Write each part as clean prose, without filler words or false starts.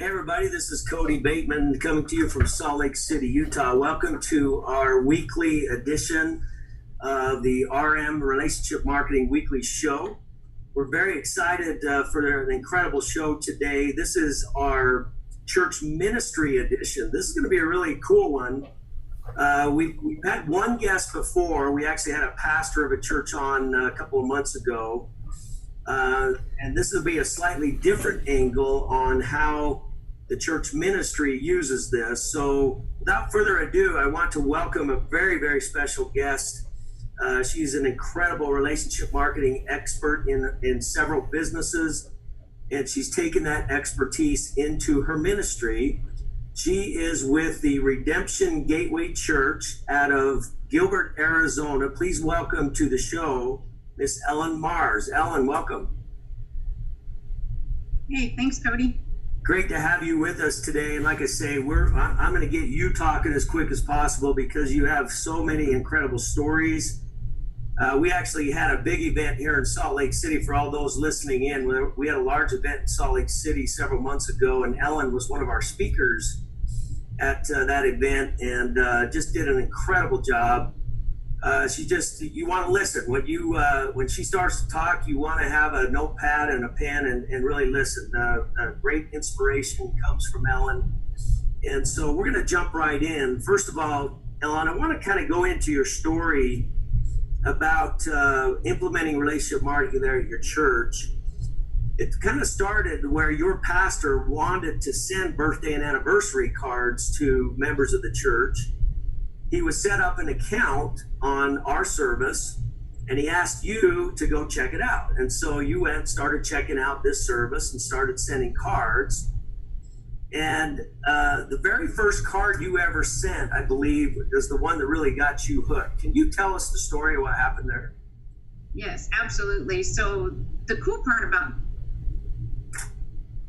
Hey everybody, this is Cody Bateman coming to you from Salt Lake City, Utah. Welcome to our weekly edition of the RM Relationship Marketing Weekly Show. We're very excited for an incredible show today. This is our church ministry edition. This is going to be a really cool one. We've had one guest before. We actually had a pastor of a church on a couple of months ago. And this will be a slightly different angle on how the church ministry uses this. So without further ado, I want to welcome a very, very special guest. She's an incredible relationship marketing expert in several businesses, and she's taken that expertise into her ministry. She is with the Redemption Gateway Church out of Gilbert, Arizona. Please welcome to the show, Miss Ellen Mars. Ellen, welcome. Hey, thanks, Cody. Great to have you with us today. And like I say, I'm going to get you talking as quick as possible because you have so many incredible stories. We actually had a big event here in Salt Lake City for all those listening in. We had a large event in Salt Lake City several months ago, and Ellen was one of our speakers at that event and just did an incredible job. You want to listen. When she starts to talk, you want to have a notepad and a pen and really listen. A great inspiration comes from Ellen. And so we're going to jump right in. First of all, Ellen, I want to kind of go into your story about implementing relationship marketing there at your church. It kind of started where your pastor wanted to send birthday and anniversary cards to members of the church. He was set up an account on our service, and he asked you to go check it out. And so you went, started checking out this service and started sending cards. And the very first card you ever sent, I believe, was the one that really got you hooked. Can you tell us the story of what happened there? Yes, absolutely. So the cool part about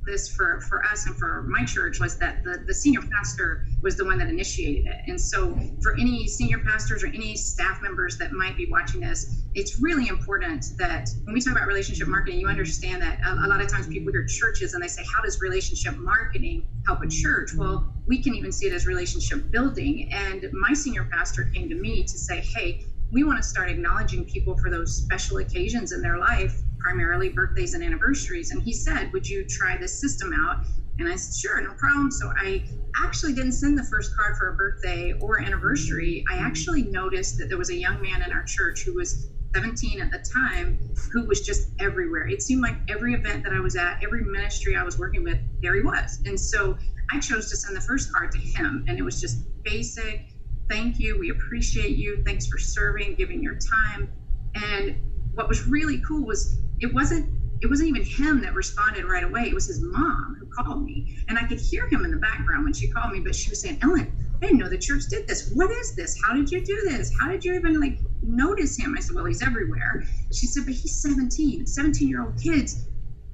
this for us and for my church was that the senior pastor was the one that initiated it. And so for any senior pastors or any staff members that might be watching this, it's really important that when we talk about relationship marketing, you understand that a lot of times people hear churches and they say, how does relationship marketing help a church? Well, we can even see it as relationship building. And my senior pastor came to me to say, hey, we want to start acknowledging people for those special occasions in their life, primarily birthdays and anniversaries. And he said, would you try this system out? And I said, sure, no problem. So I actually didn't send the first card for a birthday or anniversary. I actually noticed that there was a young man in our church who was 17 at the time, who was just everywhere. It seemed like every event that I was at, every ministry I was working with, there he was. And so I chose to send the first card to him. And it was just basic. Thank you. We appreciate you. Thanks for serving, giving your time. And what was really cool was it wasn't even him that responded right away. It was his mom who called me. And I could hear him in the background when she called me, but she was saying, Ellen, I didn't know the church did this. What is this? How did you do this? How did you even notice him? I said, well, he's everywhere. She said, but he's 17. 17-year-old kids,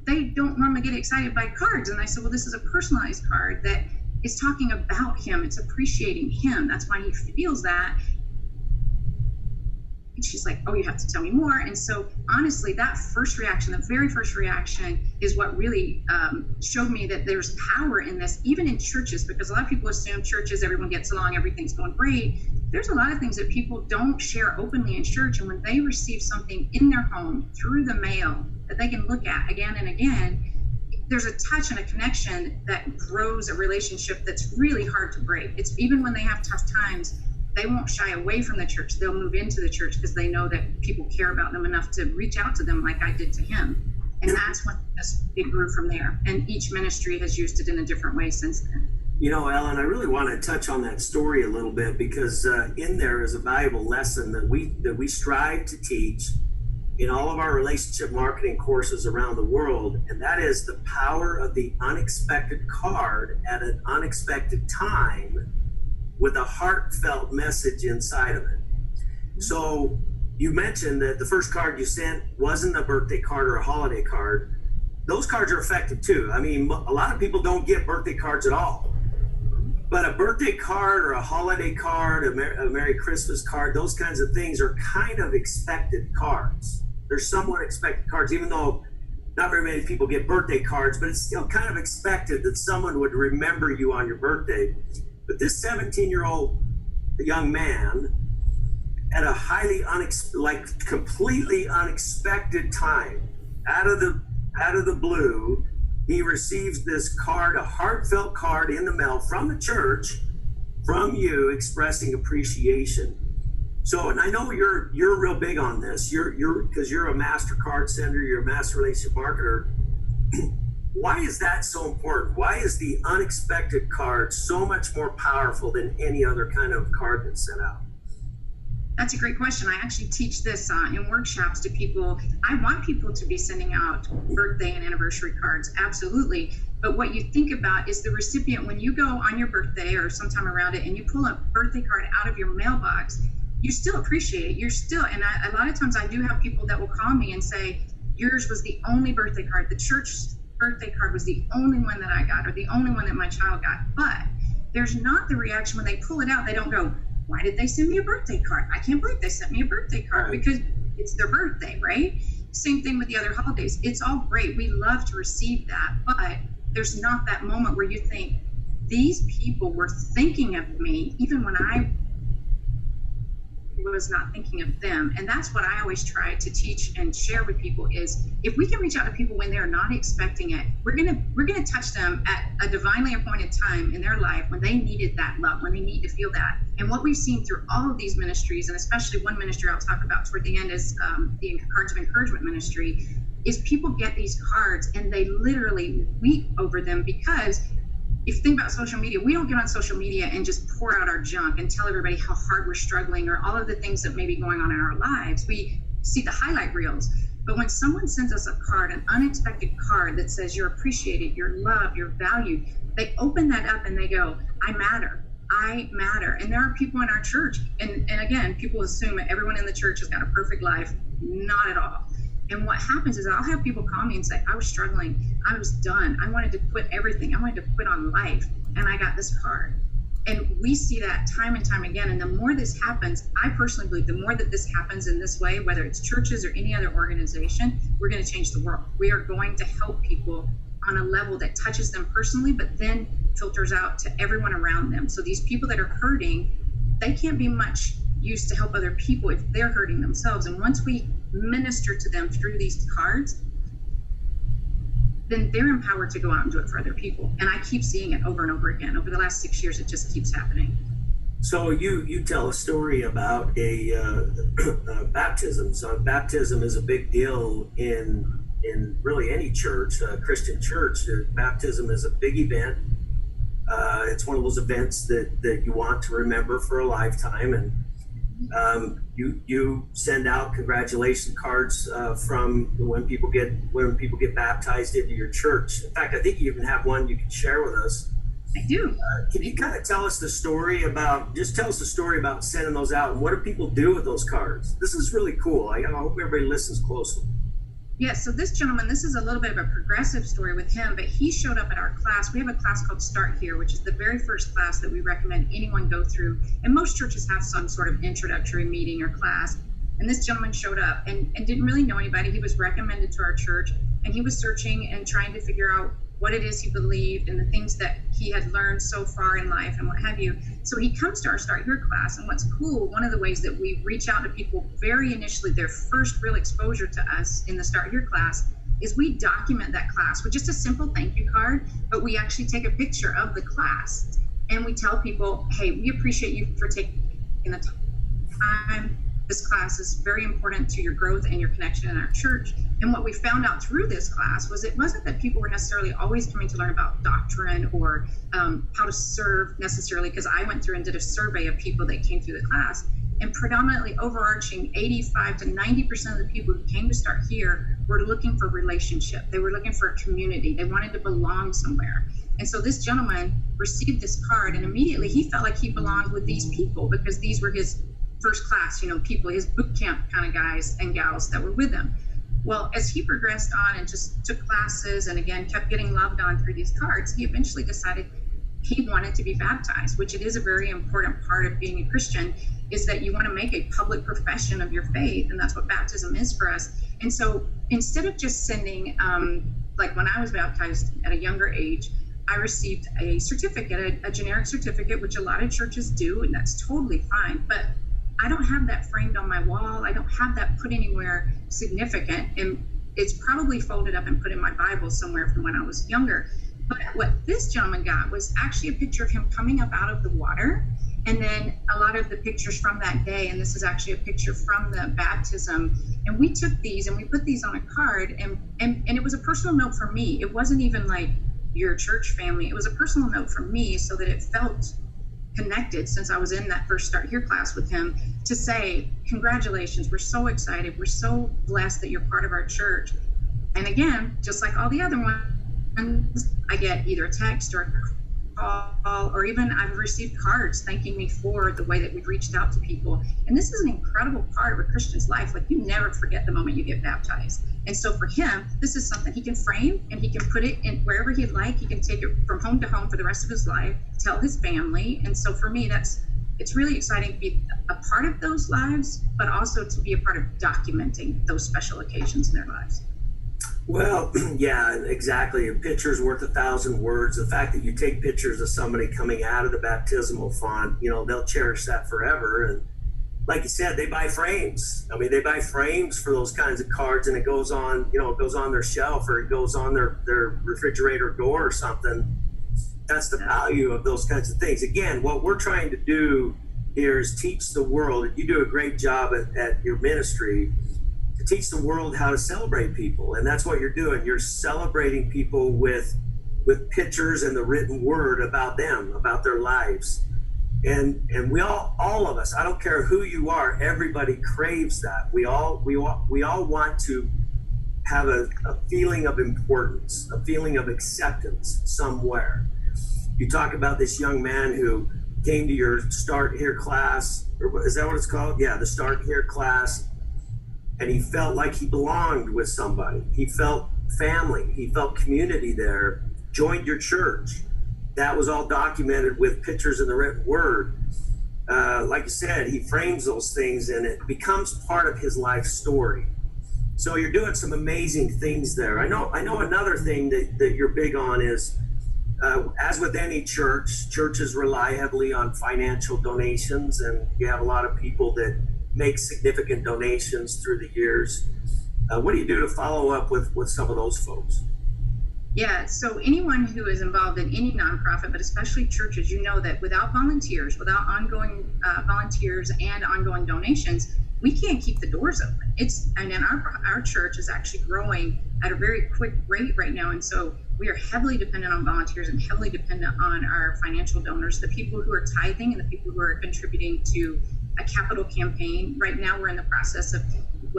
they don't normally get excited by cards. And I said, well, this is a personalized card that is talking about him. It's appreciating him. That's why he feels that. And she's like, oh, you have to tell me more. And so honestly, that first reaction, the very first reaction is what really showed me that there's power in this, even in churches, because a lot of people assume churches, everyone gets along, everything's going great. There's a lot of things that people don't share openly in church. And when they receive something in their home through the mail that they can look at again and again, there's a touch and a connection that grows a relationship that's really hard to break. It's even when they have tough times, they won't shy away from the church. They'll move into the church because they know that people care about them enough to reach out to them like I did to him. And that's when it grew from there. And each ministry has used it in a different way since then. You know, Ellen, I really want to touch on that story a little bit because in there is a valuable lesson that we strive to teach in all of our relationship marketing courses around the world, and that is the power of the unexpected card at an unexpected time with a heartfelt message inside of it. So you mentioned that the first card you sent wasn't a birthday card or a holiday card. Those cards are effective too. I mean, a lot of people don't get birthday cards at all. But a birthday card or a holiday card, a Merry Christmas card, those kinds of things are kind of expected cards. They're somewhat expected cards, even though not very many people get birthday cards, but it's still kind of expected that someone would remember you on your birthday. But this 17-year-old young man, at a completely unexpected time, out of the blue, he receives this card, a heartfelt card in the mail from the church, from you, expressing appreciation. So, and I know you're real big on this. You're because you're a master card sender, you're a master relationship marketer. Why is that so important? Why is the unexpected card so much more powerful than any other kind of card that's sent out? That's a great question. I actually teach this in workshops to people. I want people to be sending out birthday and anniversary cards, absolutely. But what you think about is the recipient, when you go on your birthday or sometime around it and you pull a birthday card out of your mailbox, you still appreciate it. You're still, and a lot of times I do have people that will call me and say, yours was the only birthday card. The church birthday card was the only one that I got, or the only one that my child got. But there's not the reaction when they pull it out. They don't go, why did they send me a birthday card? I can't believe they sent me a birthday card, because it's their birthday, right? Same thing with the other holidays. It's all great. We love to receive that, but there's not that moment where you think, these people were thinking of me even when I was not thinking of them. And that's what I always try to teach and share with people is, if we can reach out to people when they're not expecting it, we're gonna touch them at a divinely appointed time in their life when they needed that love, when they need to feel that. And what we've seen through all of these ministries, and especially one ministry I'll talk about toward the end is the Cards of Encouragement ministry, is people get these cards and they literally weep over them, because if you think about social media, we don't get on social media and just pour out our junk and tell everybody how hard we're struggling or all of the things that may be going on in our lives. We see the highlight reels. But when someone sends us a card, an unexpected card that says you're appreciated, you're loved, you're valued, they open that up and they go, I matter. I matter. And there are people in our church, and again, people assume everyone in the church has got a perfect life. Not at all. And what happens is I'll have people call me and say, I was struggling. I was done. I wanted to quit everything. I wanted to quit on life. And I got this card. And we see that time and time again. And the more this happens, I personally believe the more that this happens in this way, whether it's churches or any other organization, we're going to change the world. We are going to help people on a level that touches them personally, but then filters out to everyone around them. So these people that are hurting, they can't be much use to help other people if they're hurting themselves. And once we minister to them through these cards, then they're empowered to go out and do it for other people. And I keep seeing it over and over again. Over the last 6 years, it just keeps happening. So you tell a story about a baptism. So baptism is a big deal in really any church, Christian church. Baptism is a big event. It's one of those events that you want to remember for a lifetime. And you send out congratulation cards from when people get baptized into your church. In fact, I think you even have one you can share with us. I do. Can you kind of tell us the story about sending those out, and what do people do with those cards? This is really cool. I hope everybody listens closely. Yeah, so this gentleman, this is a little bit of a progressive story with him, but he showed up at our class. We have a class called Start Here, which is the very first class that we recommend anyone go through. And most churches have some sort of introductory meeting or class. And this gentleman showed up and didn't really know anybody. He was recommended to our church, and he was searching and trying to figure out what it is he believed and the things that he had learned so far in life and what have you. So he comes to our Start Here class, and what's cool, one of the ways that we reach out to people very initially, their first real exposure to us in the Start Here class, is we document that class with just a simple thank you card, but we actually take a picture of the class and we tell people, hey, we appreciate you for taking the time. This class is very important to your growth and your connection in our church. And what we found out through this class was it wasn't that people were necessarily always coming to learn about doctrine or how to serve necessarily, because I went through and did a survey of people that came through the class, and predominantly overarching 85 to 90% of the people who came to Start Here were looking for relationship. They were looking for a community. They wanted to belong somewhere. And so this gentleman received this card, and immediately he felt like he belonged with these people because these were his first class, people, his boot camp kind of guys and gals that were with him. Well, as he progressed on and just took classes and again kept getting loved on through these cards, he eventually decided he wanted to be baptized, which it is a very important part of being a Christian, is that you want to make a public profession of your faith, and that's what baptism is for us. And so instead of just sending, like when I was baptized at a younger age, I received a certificate, a generic certificate, which a lot of churches do, and that's totally fine. But I don't have that framed on my wall. I don't have that put anywhere significant. And it's probably folded up and put in my Bible somewhere from when I was younger. But what this gentleman got was actually a picture of him coming up out of the water. And then a lot of the pictures from that day, and this is actually a picture from the baptism. And we took these and we put these on a card, and it was a personal note for me. It wasn't even like your church family. It was a personal note for me so that it felt connected, since I was in that first Start Here class with him, to say, congratulations, we're so excited. We're so blessed that you're part of our church. And again, just like all the other ones, I get either a text or a call, or even I've received cards thanking me for the way that we've reached out to people. And this is an incredible part of a Christian's life. Like, you never forget the moment you get baptized. And so for him, this is something he can frame, and he can put it in wherever he'd like. He can take it from home to home for the rest of his life, tell his family. And so for me, it's really exciting to be a part of those lives, but also to be a part of documenting those special occasions in their lives. Well, yeah, exactly. A picture's worth 1,000 words. The fact that you take pictures of somebody coming out of the baptismal font, they'll cherish that forever. And like you said, they buy frames. I mean, they buy frames for those kinds of cards, and it goes on, it goes on their shelf, or it goes on their refrigerator door or something. That's the value of those kinds of things. Again, what we're trying to do here is teach the world. You do a great job at your ministry to teach the world how to celebrate people. And that's what you're doing. You're celebrating people with pictures and the written word about them, about their lives. And we all of us, I don't care who you are, everybody craves that. We all want to have a feeling of importance, a feeling of acceptance somewhere. You talk about this young man who came to your Start Here class, or is that what it's called? Yeah, the Start Here class. And he felt like he belonged with somebody. He felt family. He felt community there, joined your church. That was all documented with pictures in the written word. Like you said, he frames those things, and it becomes part of his life story. So you're doing some amazing things there. I know another thing that you're big on is, as with any church, churches rely heavily on financial donations, and you have a lot of people that make significant donations through the years. What do you do to follow up with some of those folks? Yeah, so anyone who is involved in any nonprofit, but especially churches, that without volunteers, without ongoing volunteers and ongoing donations, we can't keep the doors open. And then our church is actually growing at a very quick rate right now. And so we are heavily dependent on volunteers and heavily dependent on our financial donors, the people who are tithing and the people who are contributing to a capital campaign. Right now we're in the process of,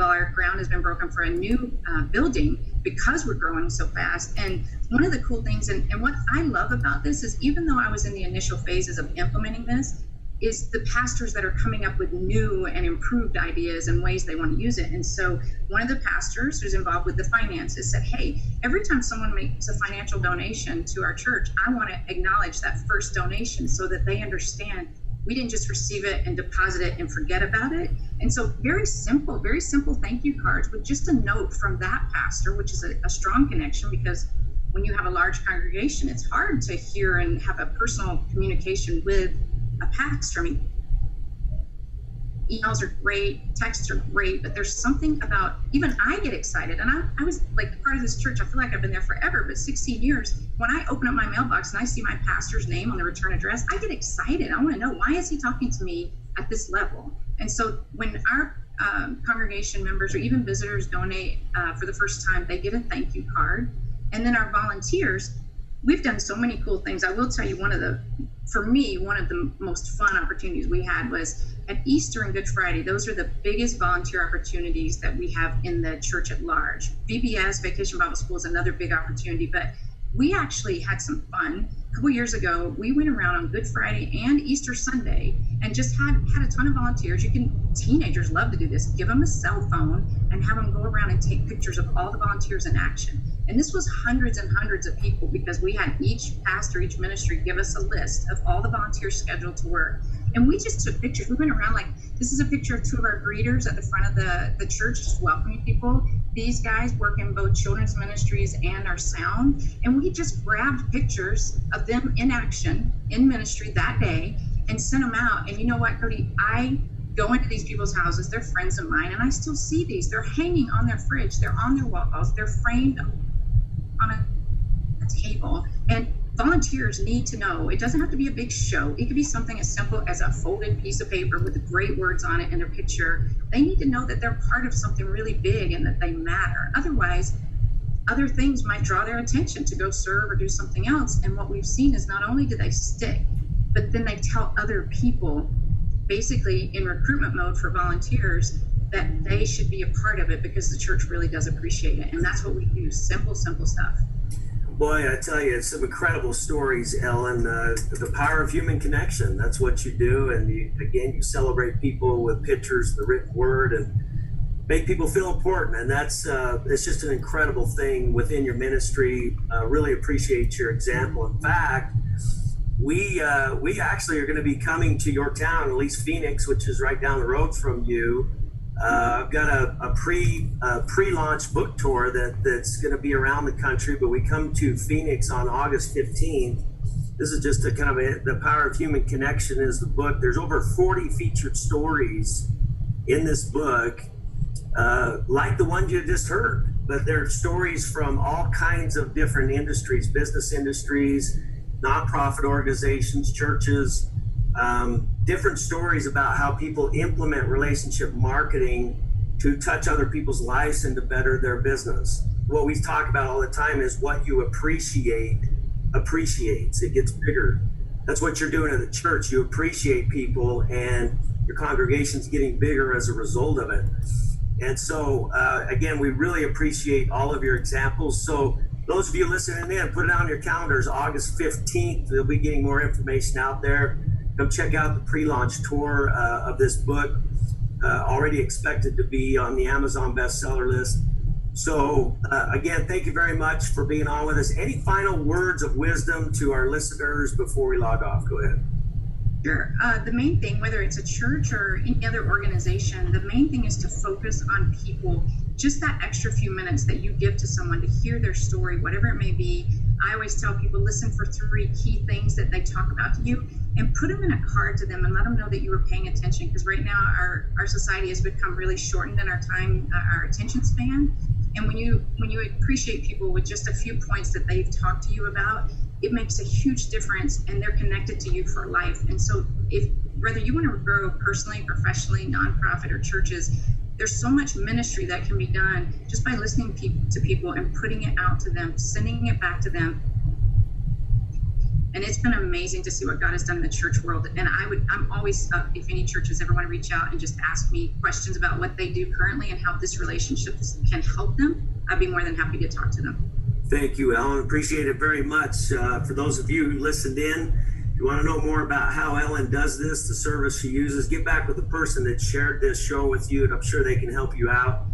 our ground has been broken for a new building because we're growing so fast. And one of the cool things, and what I love about this is, even though I was in the initial phases of implementing this, is the pastors that are coming up with new and improved ideas and ways they want to use it. And so one of the pastors who's involved with the finances said, hey, every time someone makes a financial donation to our church, I want to acknowledge that first donation so that they understand we didn't just receive it and deposit it and forget about it. And so very simple thank you cards with just a note from that pastor, which is a strong connection, because when you have a large congregation, it's hard to hear and have a personal communication with a pastor. I mean, emails are great, texts are great, but there's something about, even I get excited. And I was like part of this church, I feel like I've been there forever, but 16 years, when I open up my mailbox and I see my pastor's name on the return address, I get excited. I want to know, why is he talking to me at this level? And so when our congregation members or even visitors donate for the first time, they get a thank you card. And then our volunteers, we've done so many cool things. I will tell you, one of the most fun opportunities we had was at Easter and Good Friday. Those are the biggest volunteer opportunities that we have in the church at large. VBS, Vacation Bible School, is another big opportunity, but we actually had some fun. A couple years ago, we went around on Good Friday and Easter Sunday and just had a ton of volunteers. Teenagers love to do this. Give them a cell phone and have them go around and take pictures of all the volunteers in action. And this was hundreds and hundreds of people, because we had each pastor, each ministry give us a list of all the volunteers scheduled to work. And we just took pictures. We went around this is a picture of two of our greeters at the front of the church, just welcoming people. These guys work in both children's ministries and our sound. And we just grabbed pictures of them in action in ministry that day and sent them out. And you know what, Cody? I go into these people's houses, they're friends of mine, and I still see these. They're hanging on their fridge, they're on their walls, they're framed on a table. And volunteers need to know it doesn't have to be a big show. It could be something as simple as a folded piece of paper with great words on it and a picture. They need to know that they're part of something really big and that they matter. Otherwise, other things might draw their attention to go serve or do something else. And what we've seen is not only do they stick, but then they tell other people, basically in recruitment mode for volunteers, that they should be a part of it because the church really does appreciate it. And that's what we do. Simple stuff. Boy, I tell you, it's some incredible stories, Ellen. The power of human connection. That's what you do. And you celebrate people with pictures, the written word, and make people feel important. And that's it's just an incredible thing within your ministry. Really appreciate your example. In fact, we actually are going to be coming to your town, at least Phoenix, which is right down the road from you. I've got a pre-launch book tour that's going to be around the country, but we come to Phoenix on August 15th. This is just The Power of Human Connection is the book. There's over 40 featured stories in this book, like the ones you just heard, but they're stories from all kinds of different industries, business industries, nonprofit organizations, churches, different stories about how people implement relationship marketing to touch other people's lives and to better their business. What we talk about all the time is what you appreciate appreciates. It gets bigger. That's what you're doing at the church. You appreciate people, and your congregation's getting bigger as a result of it. And so, again, we really appreciate all of your examples. So those of you listening in, put it on your calendars, August 15th. We'll be getting more information out there. Come check out the pre-launch tour of this book, already expected to be on the Amazon bestseller list. So again, thank you very much for being on with us. Any final words of wisdom to our listeners before we log off? Go ahead. Sure. The main thing, whether it's a church or any other organization, the main thing is to focus on people. Just that extra few minutes that you give to someone to hear their story, whatever it may be. I always tell people, listen for 3 key things that they talk about to you and put them in a card to them and let them know that you were paying attention. Because right now our society has become really shortened in our time, our attention span. And when you appreciate people with just a few points that they've talked to you about, it makes a huge difference, and they're connected to you for life. And so if whether you want to grow personally, professionally, nonprofit, or churches, there's so much ministry that can be done just by listening to people and putting it out to them, sending it back to them. And it's been amazing to see what God has done in the church world. And I'm always up if any churches ever want to reach out and just ask me questions about what they do currently and how this relationship can help them. I'd be more than happy to talk to them. Thank you, Ellen. Appreciate it very much. For those of you who listened in, if you want to know more about how Ellen does this, the service she uses, get back with the person that shared this show with you, and I'm sure they can help you out.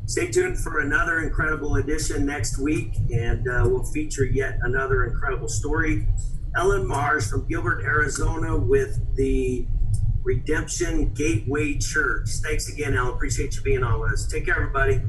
Stay tuned for another incredible edition next week, and we'll feature yet another incredible story. Ellen Mars from Gilbert, Arizona, with the Redemption Gateway Church. Thanks again, Ellen. Appreciate you being on with us. Take care, everybody.